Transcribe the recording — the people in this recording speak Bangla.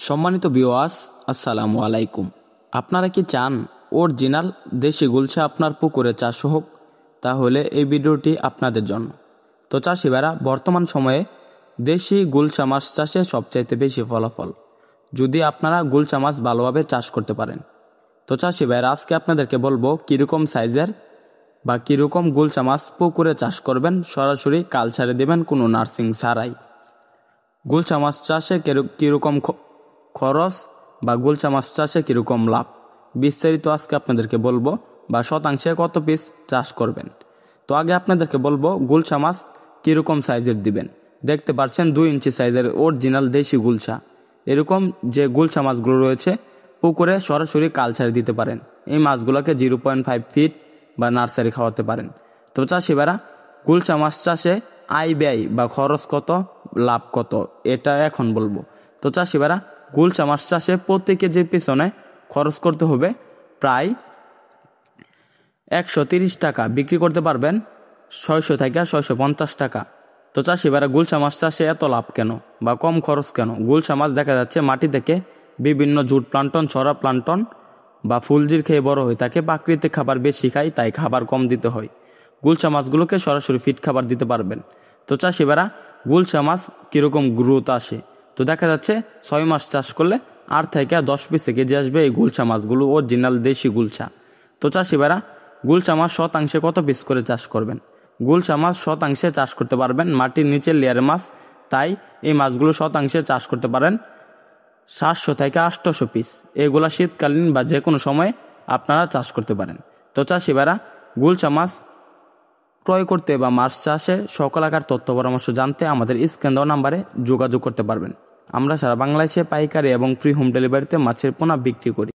সম্মানিত ভিউয়ার্স, আসসালামু আলাইকুম। আপনারা কি চান অরিজিনাল দেশি গুলশা আপনার পুকুরে চাষ হোক? তাহলে এই ভিডিওটি আপনাদের জন্য। তো চাষি ভাইরা, বর্তমান সময়ে দেশি গুলশা মাছ চাষে সবচাইতে বেশি ফলাফল, যদি আপনারা গুলশা মাছ ভালোভাবে চাষ করতে পারেন। তো চাষি ভাইরা, আজকে আপনাদেরকে বলবো কীরকম সাইজের বা কীরকম গুলশা মাছ পুকুরে চাষ করবেন, সরাসরি কালচারে দেবেন, কোনো নার্সিং ছাড়াই। গুলশা মাছ চাষে কীরকম খরচ বা গুলশা মাছ চাষে কীরকম লাভ, বিস্তারিত আজকে আপনাদেরকে বলবো, বা শতাংশে কত পিস চাষ করবেন। তো আগে আপনাদেরকে বলবো গুলশা মাছ কীরকম সাইজের দিবেন। দেখতে পাচ্ছেন 2 ইঞ্চি সাইজের অরিজিনাল দেশি গুলশা। এরকম যে গুলশা মাছগুলো রয়েছে পুকুরে সরাসরি কালচারে দিতে পারেন। এই মাছগুলোকে 0.5 ফিট বা নার্সারি খাওয়াতে পারেন। তো চাষি ভাইরা, গুলশা মাছ চাষে আয় ব্যয় বা খরচ কত, লাভ কত, এটা এখন বলবো। তো চাষি ভাইরা, গুলশা মাছ চাষে প্রতি কেজির পিছনে খরচ করতে হবে প্রায় 130 টাকা, বিক্রি করতে পারবেন 600 থেকে 650 টাকা। তো চাষি ভাইরা, গুলশা মাছ চাষে এত লাভ কেন বা কম খরচ কেন? গুলশা মাছ দেখা যাচ্ছে মাটি থেকে বিভিন্ন জুট প্লান্টন, ছড়া প্লান্টন বা ফুলজির খেয়ে বড় হয়ে থাকে। প্রাকৃতিক খাবার বেশি খায়, তাই খাবার কম দিতে হয়। গুলশা মাছগুলোকে সরাসরি ফিট খাবার দিতে পারবেন। তো চাষি ভাইরা, গুলশা মাছ কীরকম গ্রোথ আসে? তো দেখা যাচ্ছে 6 মাস চাষ করলে 8 থেকে 10 পিস কেজি আসবে এই গুলশা মাছগুলো, অরিজিনাল দেশি গুলশা। তো চাষি ভাইরা, গুলশা মাছ শতাংশে কত পিস করে চাষ করবেন? গুলশা মাছ শতাংশে চাষ করতে পারবেন মাটির নিচের লেয়ারের মাছ, তাই এই মাছগুলো শতাংশে চাষ করতে পারেন 700 থেকে 800 পিস। এগুলা শীতকালীন বা যে কোনো সময়ে আপনারা চাষ করতে পারেন। তো চাষি ভাইরা, গুলশা মাছ ক্রয় করতে বা মাছ চাষে সকল আকার তথ্য পরামর্শ জানতে আমাদের স্ক্রিন দেওয়া নাম্বারে যোগাযোগ করতে পারবেন। আমরা সারা বাংলাদেশে পাইকারি এবং ফ্রি হোম ডেলিভারিতে মাছের পোনা বিক্রি করি।